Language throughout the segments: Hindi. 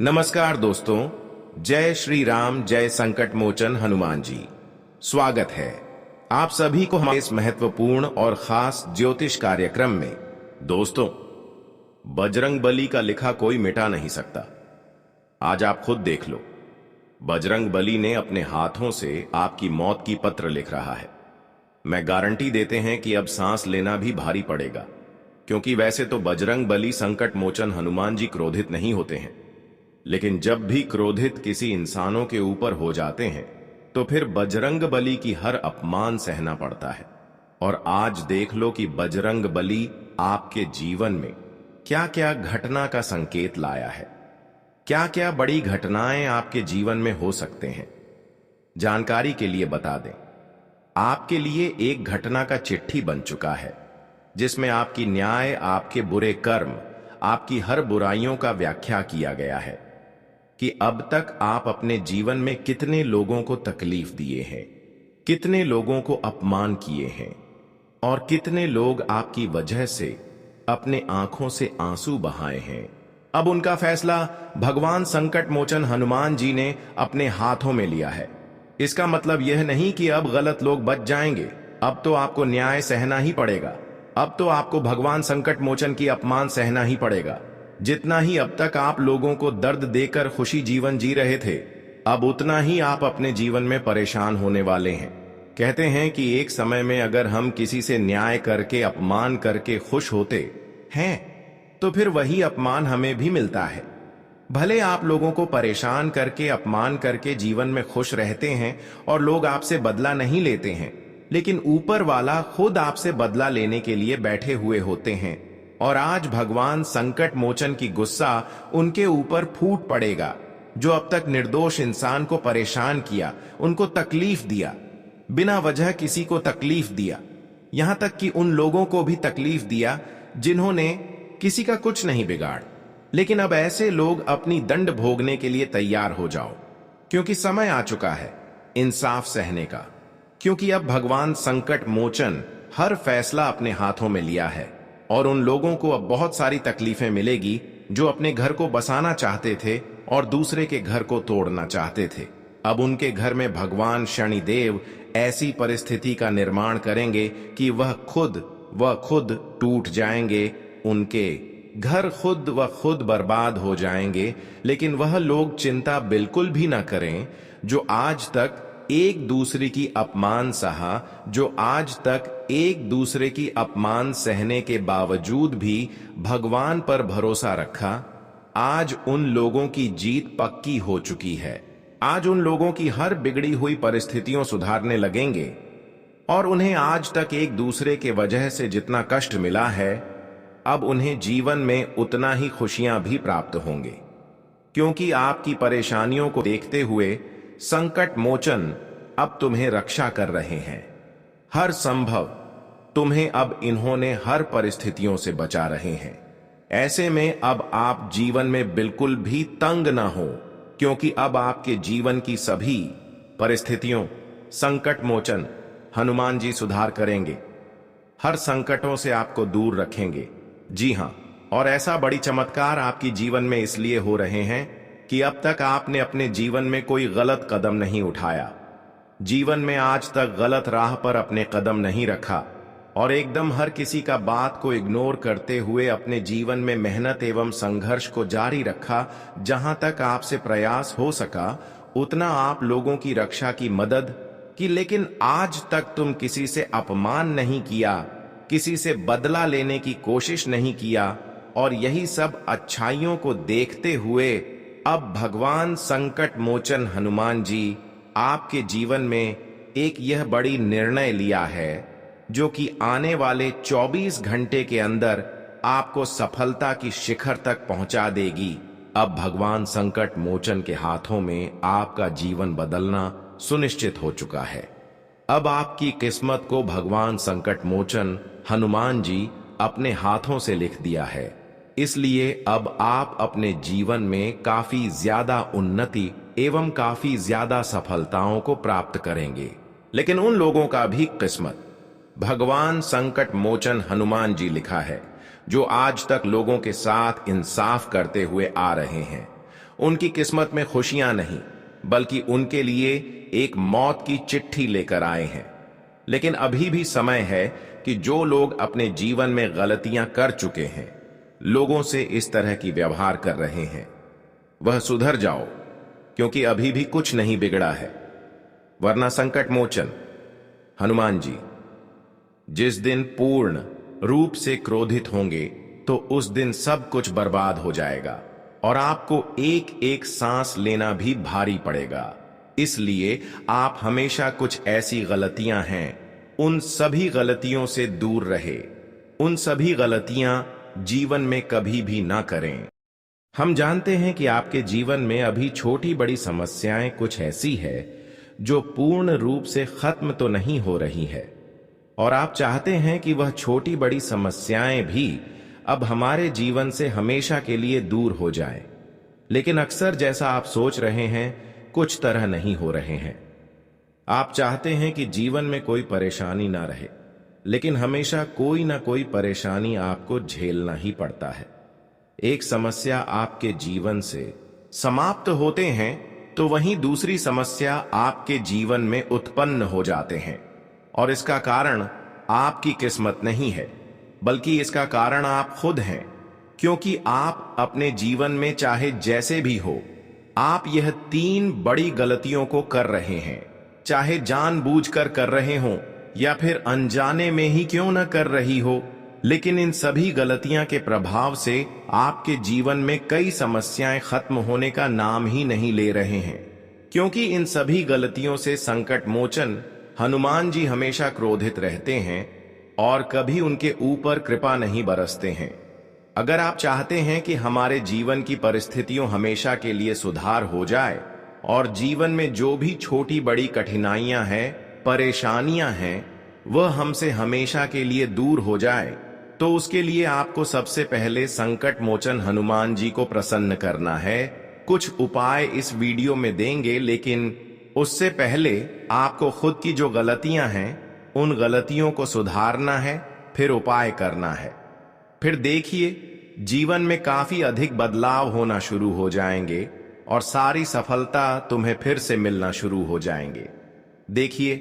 नमस्कार दोस्तों। जय श्री राम, जय संकट मोचन हनुमान जी। स्वागत है आप सभी को हमारे इस महत्वपूर्ण और खास ज्योतिष कार्यक्रम में। दोस्तों, बजरंग बली का लिखा कोई मिटा नहीं सकता। आज आप खुद देख लो, बजरंग बली ने अपने हाथों से आपकी मौत की पत्र लिख रहा है। मैं गारंटी देते हैं कि अब सांस लेना भी भारी पड़ेगा, क्योंकि वैसे तो बजरंग बली संकट मोचन हनुमान जी क्रोधित नहीं होते हैं, लेकिन जब भी क्रोधित किसी इंसानों के ऊपर हो जाते हैं तो फिर बजरंग बली की हर अपमान सहना पड़ता है। और आज देख लो कि बजरंग बली आपके जीवन में क्या क्या घटना का संकेत लाया है, क्या क्या बड़ी घटनाएं आपके जीवन में हो सकते हैं। जानकारी के लिए बता दें, आपके लिए एक घटना का चिट्ठी बन चुका है, जिसमें आपकी न्याय, आपके बुरे कर्म, आपकी हर बुराइयों का व्याख्या किया गया है कि अब तक आप अपने जीवन में कितने लोगों को तकलीफ दिए हैं, कितने लोगों को अपमान किए हैं और कितने लोग आपकी वजह से अपने आंखों से आंसू बहाए हैं। अब उनका फैसला भगवान संकट मोचन हनुमान जी ने अपने हाथों में लिया है। इसका मतलब यह नहीं कि अब गलत लोग बच जाएंगे। अब तो आपको न्याय सहना ही पड़ेगा। अब तो आपको भगवान संकट मोचन की अपमान सहना ही पड़ेगा। जितना ही अब तक आप लोगों को दर्द देकर खुशी जीवन जी रहे थे, अब उतना ही आप अपने जीवन में परेशान होने वाले हैं। कहते हैं कि एक समय में अगर हम किसी से न्याय करके, अपमान करके खुश होते हैं तो फिर वही अपमान हमें भी मिलता है। भले आप लोगों को परेशान करके, अपमान करके जीवन में खुश रहते हैं और लोग आपसे बदला नहीं लेते हैं, लेकिन ऊपर वाला खुद आपसे बदला लेने के लिए बैठे हुए होते हैं। और आज भगवान संकट मोचन की गुस्सा उनके ऊपर फूट पड़ेगा, जो अब तक निर्दोष इंसान को परेशान किया, उनको तकलीफ दिया, बिना वजह किसी को तकलीफ दिया, यहां तक कि उन लोगों को भी तकलीफ दिया जिन्होंने किसी का कुछ नहीं बिगाड़। लेकिन अब ऐसे लोग अपनी दंड भोगने के लिए तैयार हो जाओ, क्योंकि समय आ चुका है इंसाफ सहने का। क्योंकि अब भगवान संकट मोचन हर फैसला अपने हाथों में लिया है और उन लोगों को अब बहुत सारी तकलीफें मिलेगी जो अपने घर को बसाना चाहते थे और दूसरे के घर को तोड़ना चाहते थे। अब उनके घर में भगवान शनिदेव ऐसी परिस्थिति का निर्माण करेंगे कि वह खुद टूट जाएंगे, उनके घर खुद बर्बाद हो जाएंगे। लेकिन वह लोग चिंता बिल्कुल भी ना करें जो आज तक एक दूसरे की अपमान सहा, जो आज तक एक दूसरे की अपमान सहने के बावजूद भी भगवान पर भरोसा रखा। आज उन लोगों की जीत पक्की हो चुकी है। आज उन लोगों की हर बिगड़ी हुई परिस्थितियों सुधारने लगेंगे और उन्हें आज तक एक दूसरे के वजह से जितना कष्ट मिला है, अब उन्हें जीवन में उतना ही खुशियां भी प्राप्त होंगे। क्योंकि आपकी परेशानियों को देखते हुए संकट मोचन अब तुम्हें रक्षा कर रहे हैं। हर संभव तुम्हें अब इन्होंने हर परिस्थितियों से बचा रहे हैं। ऐसे में अब आप जीवन में बिल्कुल भी तंग ना हो, क्योंकि अब आपके जीवन की सभी परिस्थितियों संकट मोचन हनुमान जी सुधार करेंगे। हर संकटों से आपको दूर रखेंगे। जी हां, और ऐसा बड़ी चमत्कार आपकी जीवन में इसलिए हो रहे हैं कि अब तक आपने अपने जीवन में कोई गलत कदम नहीं उठाया। जीवन में आज तक गलत राह पर अपने कदम नहीं रखा और एकदम हर किसी का बात को इग्नोर करते हुए अपने जीवन में मेहनत एवं संघर्ष को जारी रखा। जहां तक आपसे प्रयास हो सका उतना आप लोगों की रक्षा की मदद की, लेकिन आज तक तुम किसी से अपमान नहीं किया, किसी से बदला लेने की कोशिश नहीं किया। और यही सब अच्छाइयों को देखते हुए अब भगवान संकट मोचन हनुमान जी आपके जीवन में एक यह बड़ी निर्णय लिया है, जो कि आने वाले 24 घंटे के अंदर आपको सफलता की शिखर तक पहुंचा देगी। अब भगवान संकट मोचन के हाथों में आपका जीवन बदलना सुनिश्चित हो चुका है। अब आपकी किस्मत को भगवान संकट मोचन हनुमान जी अपने हाथों से लिख दिया है। इसलिए अब आप अपने जीवन में काफी ज्यादा उन्नति एवं काफी ज्यादा सफलताओं को प्राप्त करेंगे। लेकिन उन लोगों का भी किस्मत भगवान संकट मोचन हनुमान जी लिखा है, जो आज तक लोगों के साथ इंसाफ करते हुए आ रहे हैं। उनकी किस्मत में खुशियां नहीं, बल्कि उनके लिए एक मौत की चिट्ठी लेकर आए हैं। लेकिन अभी भी समय है कि जो लोग अपने जीवन में गलतियां कर चुके हैं, लोगों से इस तरह की व्यवहार कर रहे हैं, वह सुधर जाओ, क्योंकि अभी भी कुछ नहीं बिगड़ा है। वरना संकट मोचन हनुमान जी जिस दिन पूर्ण रूप से क्रोधित होंगे, तो उस दिन सब कुछ बर्बाद हो जाएगा और आपको एक एक सांस लेना भी भारी पड़ेगा। इसलिए आप हमेशा कुछ ऐसी गलतियां हैं, उन सभी गलतियों से दूर रहे। उन सभी गलतियां जीवन में कभी भी ना करें। हम जानते हैं कि आपके जीवन में अभी छोटी बड़ी समस्याएं कुछ ऐसी है जो पूर्ण रूप से खत्म तो नहीं हो रही है, और आप चाहते हैं कि वह छोटी बड़ी समस्याएं भी अब हमारे जीवन से हमेशा के लिए दूर हो जाएं। लेकिन अक्सर जैसा आप सोच रहे हैं, कुछ तरह नहीं हो रहे हैं। आप चाहते हैं कि जीवन में कोई परेशानी ना रहे, लेकिन हमेशा कोई ना कोई परेशानी आपको झेलना ही पड़ता है। एक समस्या आपके जीवन से समाप्त होते हैं तो वहीं दूसरी समस्या आपके जीवन में उत्पन्न हो जाते हैं, और इसका कारण आपकी किस्मत नहीं है, बल्कि इसका कारण आप खुद हैं। क्योंकि आप अपने जीवन में चाहे जैसे भी हो, आप यह 3 बड़ी गलतियों को कर रहे हैं, चाहे जानबूझकर कर रहे हो या फिर अनजाने में ही क्यों न कर रही हो। लेकिन इन सभी गलतियां के प्रभाव से आपके जीवन में कई समस्याएं खत्म होने का नाम ही नहीं ले रहे हैं, क्योंकि इन सभी गलतियों से संकट मोचन हनुमान जी हमेशा क्रोधित रहते हैं और कभी उनके ऊपर कृपा नहीं बरसते हैं। अगर आप चाहते हैं कि हमारे जीवन की परिस्थितियों हमेशा के लिए सुधार हो जाए और जीवन में जो भी छोटी बड़ी कठिनाइयां हैं, परेशानियां हैं, वह हमसे हमेशा के लिए दूर हो जाए, तो उसके लिए आपको सबसे पहले संकट मोचन हनुमान जी को प्रसन्न करना है। कुछ उपाय इस वीडियो में देंगे, लेकिन उससे पहले आपको खुद की जो गलतियां हैं, उन गलतियों को सुधारना है, फिर उपाय करना है। फिर देखिए, जीवन में काफी अधिक बदलाव होना शुरू हो जाएंगे और सारी सफलता तुम्हें फिर से मिलना शुरू हो जाएंगे। देखिए,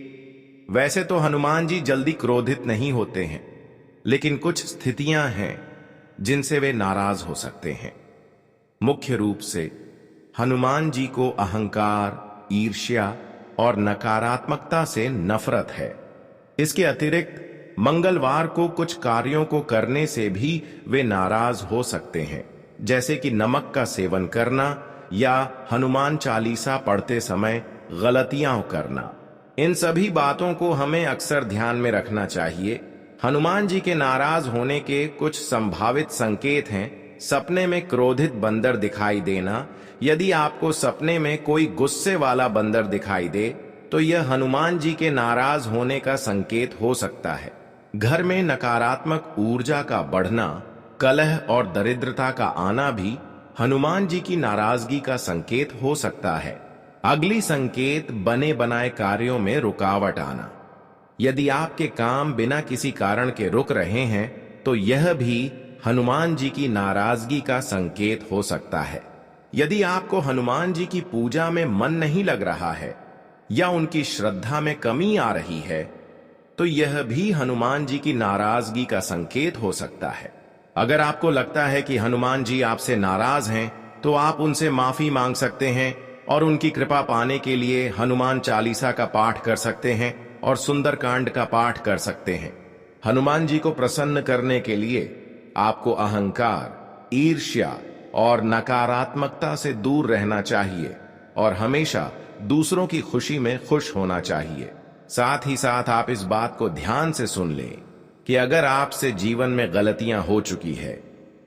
वैसे तो हनुमान जी जल्दी क्रोधित नहीं होते हैं, लेकिन कुछ स्थितियां हैं जिनसे वे नाराज हो सकते हैं। मुख्य रूप से हनुमान जी को अहंकार, ईर्ष्या और नकारात्मकता से नफरत है। इसके अतिरिक्त मंगलवार को कुछ कार्यों को करने से भी वे नाराज हो सकते हैं, जैसे कि नमक का सेवन करना या हनुमान चालीसा पढ़ते समय गलतियां करना। इन सभी बातों को हमें अक्सर ध्यान में रखना चाहिए। हनुमान जी के नाराज होने के कुछ संभावित संकेत हैं। सपने में क्रोधित बंदर दिखाई देना। यदि आपको सपने में कोई गुस्से वाला बंदर दिखाई दे, तो यह हनुमान जी के नाराज होने का संकेत हो सकता है। घर में नकारात्मक ऊर्जा का बढ़ना, कलह और दरिद्रता का आना भी हनुमान जी की नाराजगी का संकेत हो सकता है। अगली संकेत बने बनाए कार्यों में रुकावट आना। यदि आपके काम बिना किसी कारण के रुक रहे हैं, तो यह भी हनुमान जी की नाराजगी का संकेत हो सकता है। यदि आपको हनुमान जी की पूजा में मन नहीं लग रहा है या उनकी श्रद्धा में कमी आ रही है, तो यह भी हनुमान जी की नाराजगी का संकेत हो सकता है। अगर आपको लगता है कि हनुमान जी आपसे नाराज हैं, तो आप उनसे माफी मांग सकते हैं और उनकी कृपा पाने के लिए हनुमान चालीसा का पाठ कर सकते हैं और सुंदरकांड का पाठ कर सकते हैं। हनुमान जी को प्रसन्न करने के लिए आपको अहंकार, ईर्ष्या और नकारात्मकता से दूर रहना चाहिए और हमेशा दूसरों की खुशी में खुश होना चाहिए। साथ ही साथ आप इस बात को ध्यान से सुन लें कि अगर आपसे जीवन में गलतियां हो चुकी है,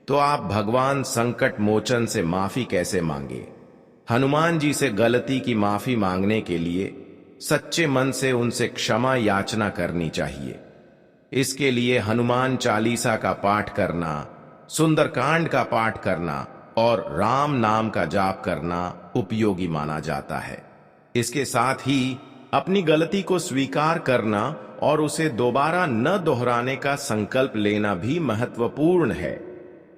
तो आप भगवान संकट मोचन से माफी कैसे मांगे। हनुमान जी से गलती की माफी मांगने के लिए सच्चे मन से उनसे क्षमा याचना करनी चाहिए। इसके लिए हनुमान चालीसा का पाठ करना, सुंदरकांड का पाठ करना और राम नाम का जाप करना उपयोगी माना जाता है। इसके साथ ही अपनी गलती को स्वीकार करना और उसे दोबारा न दोहराने का संकल्प लेना भी महत्वपूर्ण है।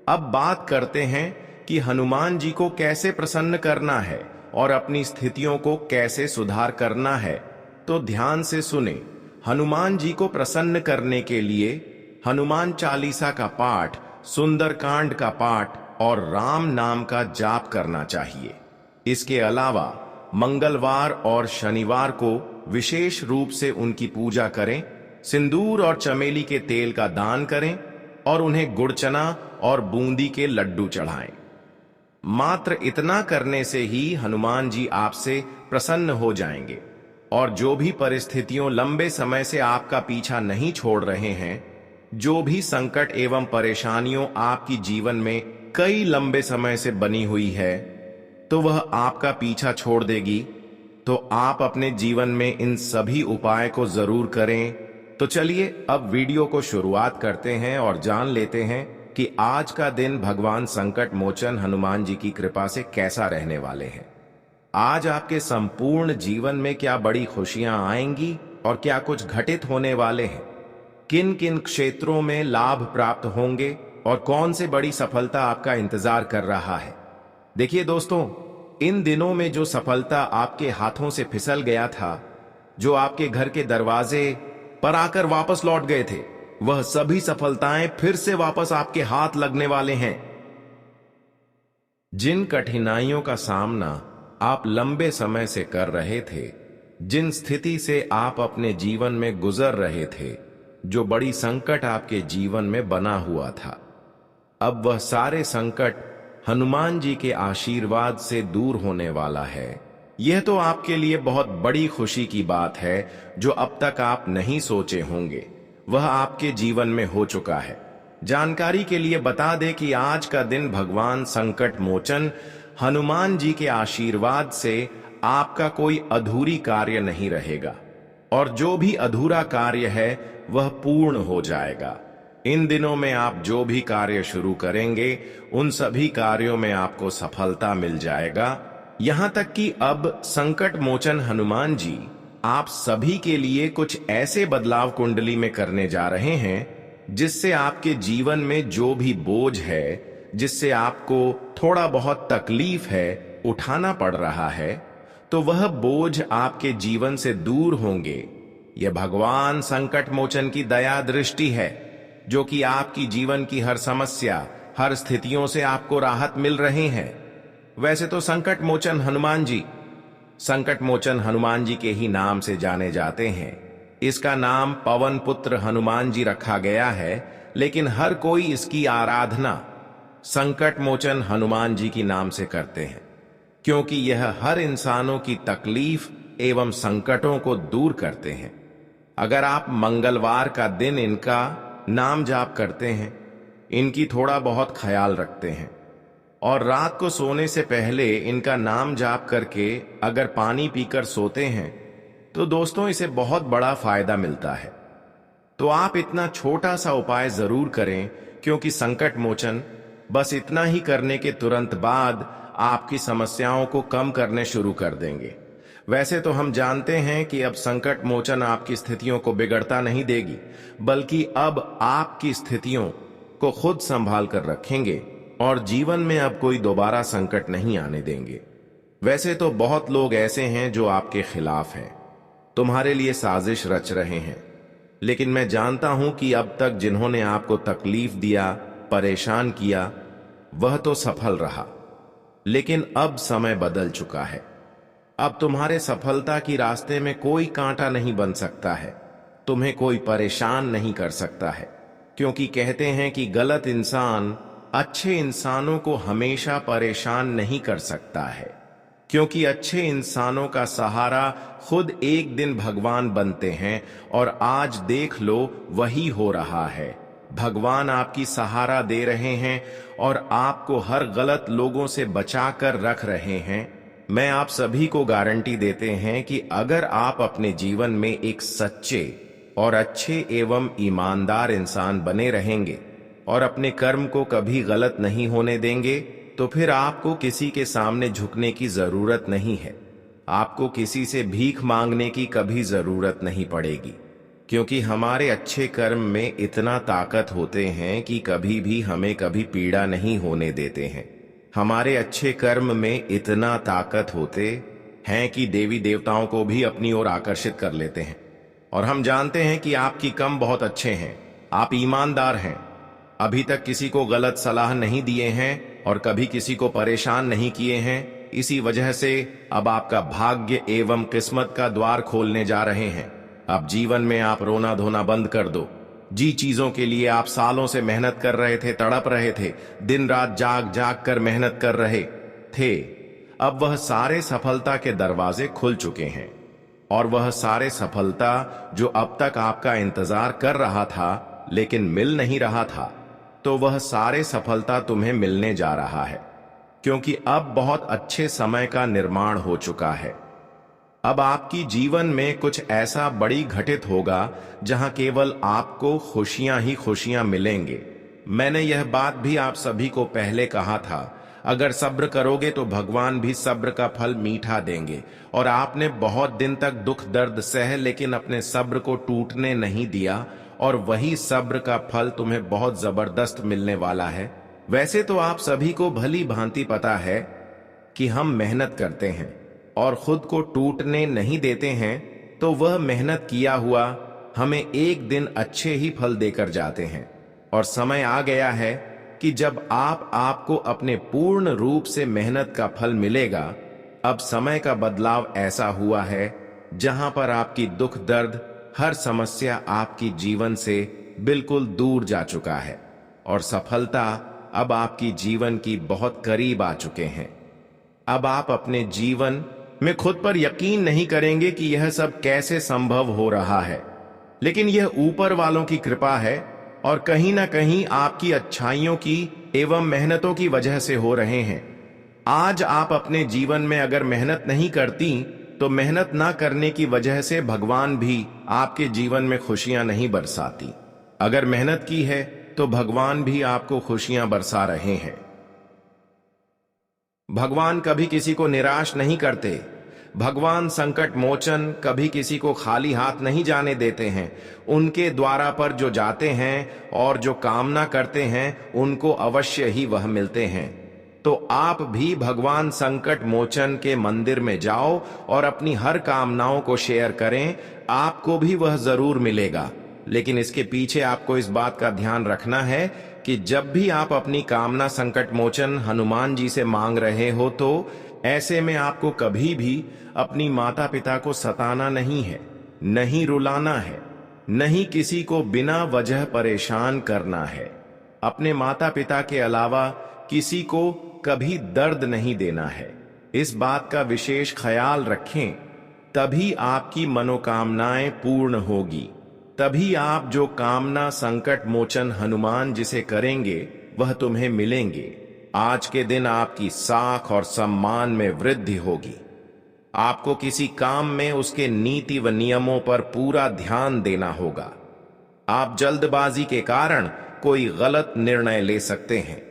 अब बात करते हैं कि हनुमान जी को कैसे प्रसन्न करना है और अपनी स्थितियों को कैसे सुधार करना है, तो ध्यान से सुने। हनुमान जी को प्रसन्न करने के लिए हनुमान चालीसा का पाठ, सुंदरकांड का पाठ और राम नाम का जाप करना चाहिए। इसके अलावा मंगलवार और शनिवार को विशेष रूप से उनकी पूजा करें, सिंदूर और चमेली के तेल का दान करें और उन्हें गुड़ चना और बूंदी के लड्डू चढ़ाएं। मात्र इतना करने से ही हनुमान जी आपसे प्रसन्न हो जाएंगे और जो भी परिस्थितियों लंबे समय से आपका पीछा नहीं छोड़ रहे हैं, जो भी संकट एवं परेशानियों आपकी जीवन में कई लंबे समय से बनी हुई है, तो वह आपका पीछा छोड़ देगी। तो आप अपने जीवन में इन सभी उपाय को जरूर करें। तो चलिए अब वीडियो को शुरुआत करते हैं और जान लेते हैं कि आज का दिन भगवान संकट मोचन हनुमान जी की कृपा से कैसा रहने वाले हैं। आज आपके संपूर्ण जीवन में क्या बड़ी खुशियां आएंगी और क्या कुछ घटित होने वाले हैं, किन किन क्षेत्रों में लाभ प्राप्त होंगे और कौन से बड़ी सफलता आपका इंतजार कर रहा है। देखिए दोस्तों, इन दिनों में जो सफलता आपके हाथों से फिसल गया था, जो आपके घर के दरवाजे पर आकर वापस लौट गए थे, वह सभी सफलताएं फिर से वापस आपके हाथ लगने वाले हैं। जिन कठिनाइयों का सामना आप लंबे समय से कर रहे थे, जिन स्थिति से आप अपने जीवन में गुजर रहे थे, जो बड़ी संकट आपके जीवन में बना हुआ था, अब वह सारे संकट हनुमान जी के आशीर्वाद से दूर होने वाला है। यह तो आपके लिए बहुत बड़ी खुशी की बात है। जो अब तक आप नहीं सोचे होंगे, वह आपके जीवन में हो चुका है। जानकारी के लिए बता दें कि आज का दिन भगवान संकट मोचन हनुमान जी के आशीर्वाद से आपका कोई अधूरी कार्य नहीं रहेगा और जो भी अधूरा कार्य है वह पूर्ण हो जाएगा। इन दिनों में आप जो भी कार्य शुरू करेंगे, उन सभी कार्यों में आपको सफलता मिल जाएगा। यहां तक कि अब संकट मोचन हनुमान जी आप सभी के लिए कुछ ऐसे बदलाव कुंडली में करने जा रहे हैं जिससे आपके जीवन में जो भी बोझ है, जिससे आपको थोड़ा बहुत तकलीफ है, उठाना पड़ रहा है, तो वह बोझ आपके जीवन से दूर होंगे। यह भगवान संकट मोचन की दया दृष्टि है, जो कि आपकी जीवन की हर समस्या, हर स्थितियों से आपको राहत मिल रहे हैं। वैसे तो संकट मोचन हनुमान जी के ही नाम से जाने जाते हैं। इसका नाम पवन पुत्र हनुमान जी रखा गया है, लेकिन हर कोई इसकी आराधना संकट मोचन हनुमान जी की नाम से करते हैं, क्योंकि यह हर इंसानों की तकलीफ एवं संकटों को दूर करते हैं। अगर आप मंगलवार का दिन इनका नाम जाप करते हैं, इनकी थोड़ा बहुत ख्याल रखते हैं और रात को सोने से पहले इनका नाम जाप करके अगर पानी पीकर सोते हैं, तो दोस्तों इसे बहुत बड़ा फायदा मिलता है। तो आप इतना छोटा सा उपाय जरूर करें, क्योंकि संकट मोचन बस इतना ही करने के तुरंत बाद आपकी समस्याओं को कम करने शुरू कर देंगे। वैसे तो हम जानते हैं कि अब संकट मोचन आपकी स्थितियों को बिगड़ता नहीं देगी, बल्कि अब आपकी स्थितियों को खुद संभाल कर रखेंगे और जीवन में अब कोई दोबारा संकट नहीं आने देंगे। वैसे तो बहुत लोग ऐसे हैं जो आपके खिलाफ हैं, तुम्हारे लिए साजिश रच रहे हैं, लेकिन मैं जानता हूं कि अब तक जिन्होंने आपको तकलीफ दिया, परेशान किया, वह तो सफल रहा। लेकिन अब समय बदल चुका है। अब तुम्हारे सफलता की रास्ते में कोई कांटा नहीं बन सकता है, तुम्हें कोई परेशान नहीं कर सकता है, क्योंकि कहते हैं कि गलत इंसान अच्छे इंसानों को हमेशा परेशान नहीं कर सकता है, क्योंकि अच्छे इंसानों का सहारा खुद एक दिन भगवान बनते हैं। और आज देख लो, वही हो रहा है। भगवान आपकी सहारा दे रहे हैं और आपको हर गलत लोगों से बचाकर रख रहे हैं। मैं आप सभी को गारंटी देते हैं कि अगर आप अपने जीवन में एक सच्चे और अच्छे एवं ईमानदार इंसान बने रहेंगे और अपने कर्म को कभी गलत नहीं होने देंगे, तो फिर आपको किसी के सामने झुकने की जरूरत नहीं है। आपको किसी से भीख मांगने की कभी जरूरत नहीं पड़ेगी, क्योंकि हमारे अच्छे कर्म में इतना ताकत होते हैं कि कभी भी हमें कभी पीड़ा नहीं होने देते हैं। हमारे अच्छे कर्म में इतना ताकत होते हैं कि देवी देवताओं को भी अपनी ओर आकर्षित कर लेते हैं। और हम जानते हैं कि आपकी कम बहुत अच्छे हैं, आप ईमानदार हैं, अभी तक किसी को गलत सलाह नहीं दिए हैं और कभी किसी को परेशान नहीं किए हैं। इसी वजह से अब आपका भाग्य एवं किस्मत का द्वार खोलने जा रहे हैं। अब जीवन में आप रोना धोना बंद कर दो। जी चीजों के लिए आप सालों से मेहनत कर रहे थे, तड़प रहे थे, दिन रात जाग जाग कर मेहनत कर रहे थे, अब वह सारे सफलता के दरवाजे खुल चुके हैं। और वह सारे सफलता जो अब तक आपका इंतजार कर रहा था लेकिन मिल नहीं रहा था, तो वह सारे सफलता तुम्हें मिलने जा रहा है, क्योंकि अब बहुत अच्छे समय का निर्माण हो चुका है। अब आपकी जीवन में कुछ ऐसा बड़ी घटित होगा जहां केवल आपको खुशियां ही खुशियां मिलेंगे। मैंने यह बात भी आप सभी को पहले कहा था, अगर सब्र करोगे तो भगवान भी सब्र का फल मीठा देंगे। और आपने बहुत दिन तक दुख दर्द सह लेकिन अपने सब्र को टूटने नहीं दिया, और वही सब्र का फल तुम्हें बहुत जबरदस्त मिलने वाला है। वैसे तो आप सभी को भली भांति पता है कि हम मेहनत करते हैं और खुद को टूटने नहीं देते हैं, तो वह मेहनत किया हुआ हमें एक दिन अच्छे ही फल देकर जाते हैं। और समय आ गया है कि जब आपको अपने पूर्ण रूप से मेहनत का फल मिलेगा। अब समय का बदलाव ऐसा हुआ है जहां पर आपकी दुख दर्द हर समस्या आपकी जीवन से बिल्कुल दूर जा चुका है और सफलता अब आपकी जीवन की बहुत करीब आ चुके हैं। अब आप अपने जीवन में खुद पर यकीन नहीं करेंगे कि यह सब कैसे संभव हो रहा है, लेकिन यह ऊपर वालों की कृपा है और कहीं ना कहीं आपकी अच्छाइयों की एवं मेहनतों की वजह से हो रहे हैं। आज आप अपने जीवन में अगर मेहनत नहीं करती तो मेहनत ना करने की वजह से भगवान भी आपके जीवन में खुशियां नहीं बरसाती। अगर मेहनत की है तो भगवान भी आपको खुशियां बरसा रहे हैं। भगवान कभी किसी को निराश नहीं करते। भगवान संकट मोचन कभी किसी को खाली हाथ नहीं जाने देते हैं। उनके द्वारा पर जो जाते हैं और जो कामना करते हैं उनको अवश्य ही वह मिलते हैं। तो आप भी भगवान संकट मोचन के मंदिर में जाओ और अपनी हर कामनाओं को शेयर करें, आपको भी वह जरूर मिलेगा। लेकिन इसके पीछे आपको इस बात का ध्यान रखना है कि जब भी आप अपनी कामना संकट मोचन हनुमान जी से मांग रहे हो, तो ऐसे में आपको कभी भी अपनी माता पिता को सताना नहीं है, नहीं रुलाना है, नहीं किसी को बिना वजह परेशान करना है। अपने माता पिता के अलावा किसी को कभी दर्द नहीं देना है। इस बात का विशेष ख्याल रखें, तभी आपकी मनोकामनाएं पूर्ण होगी। तभी आप जो कामना संकट मोचन हनुमान जिसे करेंगे वह तुम्हें मिलेंगे। आज के दिन आपकी साख और सम्मान में वृद्धि होगी। आपको किसी काम में उसके नीति व नियमों पर पूरा ध्यान देना होगा। आप जल्दबाजी के कारण कोई गलत निर्णय ले सकते हैं।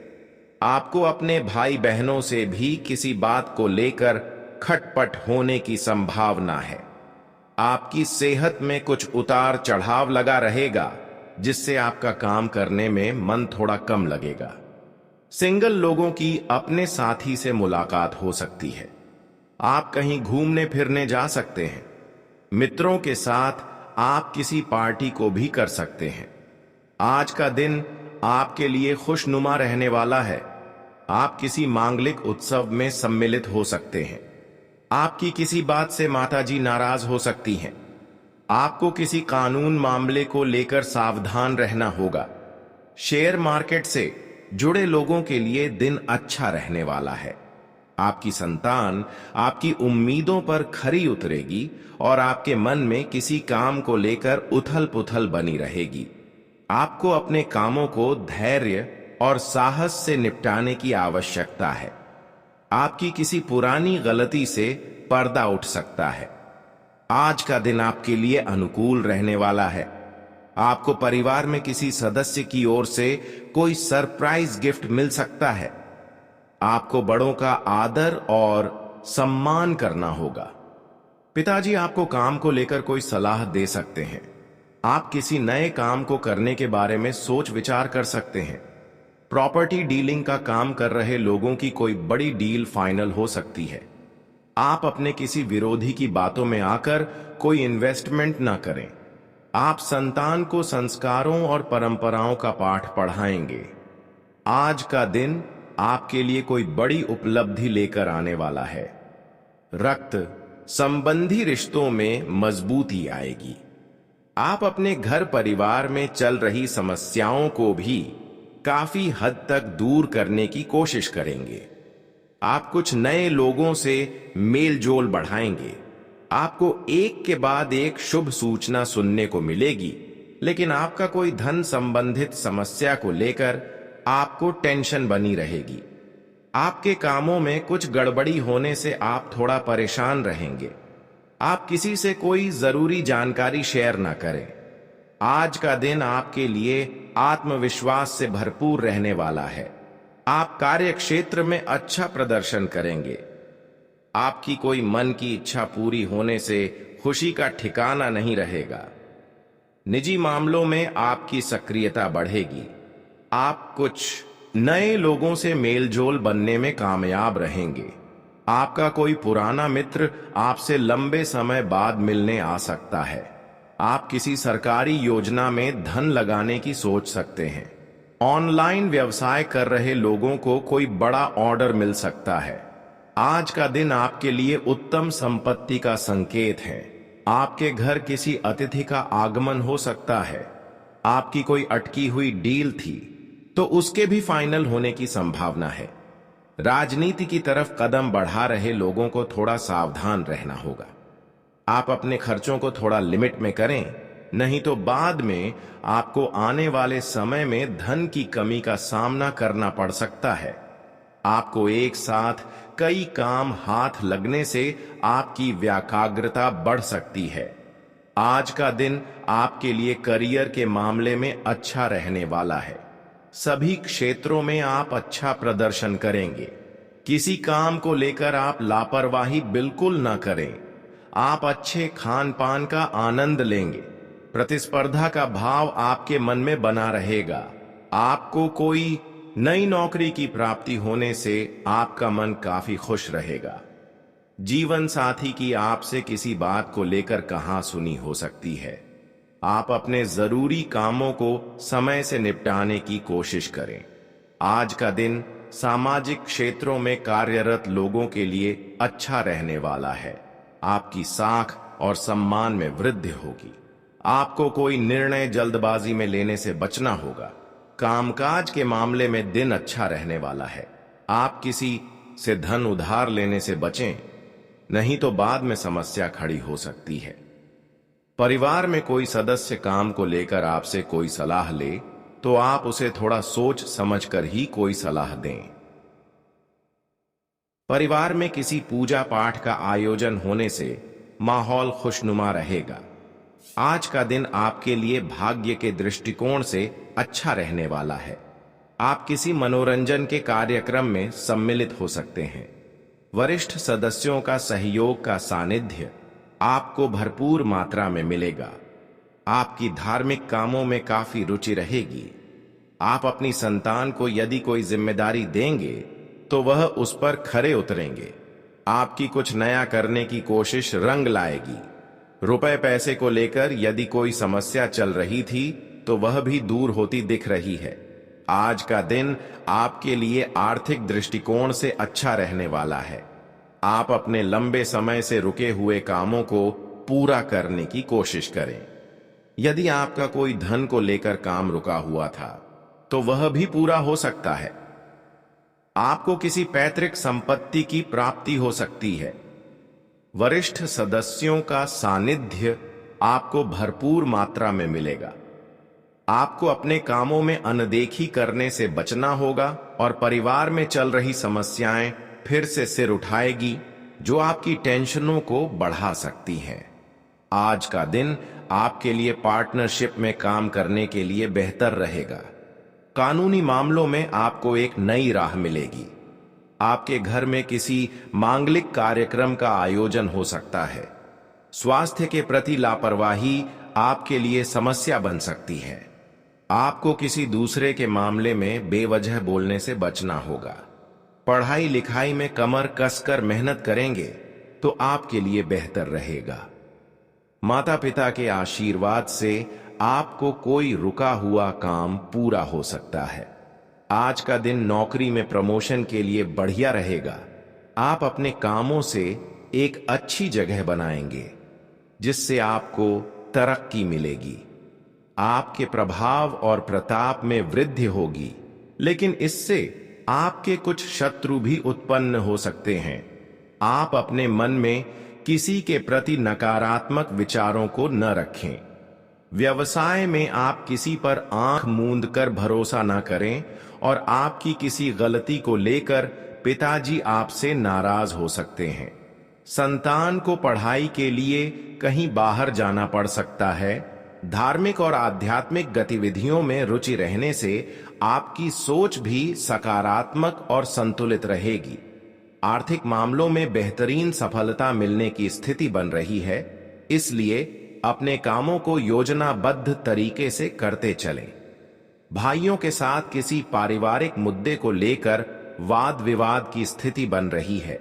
आपको अपने भाई बहनों से भी किसी बात को लेकर खटपट होने की संभावना है। आपकी सेहत में कुछ उतार चढ़ाव लगा रहेगा, जिससे आपका काम करने में मन थोड़ा कम लगेगा। सिंगल लोगों की अपने साथी से मुलाकात हो सकती है। आप कहीं घूमने फिरने जा सकते हैं। मित्रों के साथ आप किसी पार्टी को भी कर सकते हैं। आज का दिन आपके लिए खुशनुमा रहने वाला है। आप किसी मांगलिक उत्सव में सम्मिलित हो सकते हैं। आपकी किसी बात से माताजी नाराज हो सकती हैं। आपको किसी कानून मामले को लेकर सावधान रहना होगा। शेयर मार्केट से जुड़े लोगों के लिए दिन अच्छा रहने वाला है। आपकी संतान आपकी उम्मीदों पर खरी उतरेगी और आपके मन में किसी काम को लेकर उथल पुथल बनी रहेगी। आपको अपने कामों को धैर्य और साहस से निपटाने की आवश्यकता है। आपकी किसी पुरानी गलती से पर्दा उठ सकता है। आज का दिन आपके लिए अनुकूल रहने वाला है। आपको परिवार में किसी सदस्य की ओर से कोई सरप्राइज गिफ्ट मिल सकता है। आपको बड़ों का आदर और सम्मान करना होगा। पिताजी आपको काम को लेकर कोई सलाह दे सकते हैं। आप किसी नए काम को करने के बारे में सोच विचार कर सकते हैं। प्रॉपर्टी डीलिंग का काम कर रहे लोगों की कोई बड़ी डील फाइनल हो सकती है। आप अपने किसी विरोधी की बातों में आकर कोई इन्वेस्टमेंट ना करें। आप संतान को संस्कारों और परंपराओं का पाठ पढ़ाएंगे। आज का दिन आपके लिए कोई बड़ी उपलब्धि लेकर आने वाला है। रक्त संबंधी रिश्तों में मजबूती आएगी। आप अपने घर परिवार में चल रही समस्याओं को भी काफी हद तक दूर करने की कोशिश करेंगे। आप कुछ नए लोगों से मेल जोल बढ़ाएंगे। आपको एक के बाद एक शुभ सूचना सुनने को मिलेगी, लेकिन आपका कोई धन संबंधित समस्या को लेकर आपको टेंशन बनी रहेगी। आपके कामों में कुछ गड़बड़ी होने से आप थोड़ा परेशान रहेंगे। आप किसी से कोई जरूरी जानकारी शेयर ना करें। आज का दिन आपके लिए आत्मविश्वास से भरपूर रहने वाला है। आप कार्य क्षेत्र में अच्छा प्रदर्शन करेंगे। आपकी कोई मन की इच्छा पूरी होने से खुशी का ठिकाना नहीं रहेगा। निजी मामलों में आपकी सक्रियता बढ़ेगी। आप कुछ नए लोगों से मेलजोल बनने में कामयाब रहेंगे। आपका कोई पुराना मित्र आपसे लंबे समय बाद मिलने आ सकता है। आप किसी सरकारी योजना में धन लगाने की सोच सकते हैं। ऑनलाइन व्यवसाय कर रहे लोगों को कोई बड़ा ऑर्डर मिल सकता है। आज का दिन आपके लिए उत्तम संपत्ति का संकेत है। आपके घर किसी अतिथि का आगमन हो सकता है। आपकी कोई अटकी हुई डील थी तो उसके भी फाइनल होने की संभावना है। राजनीति की तरफ कदम बढ़ा रहे लोगों को थोड़ा सावधान रहना होगा। आप अपने खर्चों को थोड़ा लिमिट में करें, नहीं तो बाद में आपको आने वाले समय में धन की कमी का सामना करना पड़ सकता है। आपको एक साथ कई काम हाथ लगने से आपकी व्याकाग्रता बढ़ सकती है। आज का दिन आपके लिए करियर के मामले में अच्छा रहने वाला है। सभी क्षेत्रों में आप अच्छा प्रदर्शन करेंगे। किसी काम को लेकर आप लापरवाही बिल्कुल ना करें। आप अच्छे खान पान का आनंद लेंगे। प्रतिस्पर्धा का भाव आपके मन में बना रहेगा। आपको कोई नई नौकरी की प्राप्ति होने से आपका मन काफी खुश रहेगा। जीवन साथी की आपसे किसी बात को लेकर कहासुनी हो सकती है। आप अपने जरूरी कामों को समय से निपटाने की कोशिश करें। आज का दिन सामाजिक क्षेत्रों में कार्यरत लोगों के लिए अच्छा रहने वाला है। आपकी साख और सम्मान में वृद्धि होगी। आपको कोई निर्णय जल्दबाजी में लेने से बचना होगा। कामकाज के मामले में दिन अच्छा रहने वाला है। आप किसी से धन उधार लेने से बचें, नहीं तो बाद में समस्या खड़ी हो सकती है। परिवार में कोई सदस्य काम को लेकर आपसे कोई सलाह ले तो आप उसे थोड़ा सोच समझकर ही कोई सलाह दें। परिवार में किसी पूजा पाठ का आयोजन होने से माहौल खुशनुमा रहेगा। आज का दिन आपके लिए भाग्य के दृष्टिकोण से अच्छा रहने वाला है। आप किसी मनोरंजन के कार्यक्रम में सम्मिलित हो सकते हैं। वरिष्ठ सदस्यों का सहयोग का सानिध्य आपको भरपूर मात्रा में मिलेगा। आपकी धार्मिक कामों में काफी रुचि रहेगी। आप अपनी संतान को यदि कोई जिम्मेदारी देंगे तो वह उस पर खरे उतरेंगे। आपकी कुछ नया करने की कोशिश रंग लाएगी। रुपए पैसे को लेकर यदि कोई समस्या चल रही थी तो वह भी दूर होती दिख रही है। आज का दिन आपके लिए आर्थिक दृष्टिकोण से अच्छा रहने वाला है। आप अपने लंबे समय से रुके हुए कामों को पूरा करने की कोशिश करें। यदि आपका कोई धन को लेकर काम रुका हुआ था तो वह भी पूरा हो सकता है। आपको किसी पैतृक संपत्ति की प्राप्ति हो सकती है। वरिष्ठ सदस्यों का सानिध्य आपको भरपूर मात्रा में मिलेगा। आपको अपने कामों में अनदेखी करने से बचना होगा और परिवार में चल रही समस्याएं फिर से सिर उठाएगी जो आपकी टेंशनों को बढ़ा सकती हैं। आज का दिन आपके लिए पार्टनरशिप में काम करने के लिए बेहतर रहेगा। कानूनी मामलों में आपको एक नई राह मिलेगी। आपके घर में किसी मांगलिक कार्यक्रम का आयोजन हो सकता है। स्वास्थ्य के प्रति लापरवाही आपके लिए समस्या बन सकती है। आपको किसी दूसरे के मामले में बेवजह बोलने से बचना होगा। पढ़ाई लिखाई में कमर कसकर मेहनत करेंगे तो आपके लिए बेहतर रहेगा। माता पिता के आशीर्वाद से आपको कोई रुका हुआ काम पूरा हो सकता है। आज का दिन नौकरी में प्रमोशन के लिए बढ़िया रहेगा। आप अपने कामों से एक अच्छी जगह बनाएंगे जिससे आपको तरक्की मिलेगी। आपके प्रभाव और प्रताप में वृद्धि होगी, लेकिन इससे आपके कुछ शत्रु भी उत्पन्न हो सकते हैं। आप अपने मन में किसी के प्रति नकारात्मक विचारों को न रखें। व्यवसाय में आप किसी पर आंख मूंद कर भरोसा न करें और आपकी किसी गलती को लेकर पिताजी आपसे नाराज हो सकते हैं। संतान को पढ़ाई के लिए कहीं बाहर जाना पड़ सकता है। धार्मिक और आध्यात्मिक गतिविधियों में रुचि रहने से आपकी सोच भी सकारात्मक और संतुलित रहेगी। आर्थिक मामलों में बेहतरीन सफलता मिलने की स्थिति बन रही है, इसलिए अपने कामों को योजनाबद्ध तरीके से करते चलें। भाइयों के साथ किसी पारिवारिक मुद्दे को लेकर वाद विवाद की स्थिति बन रही है।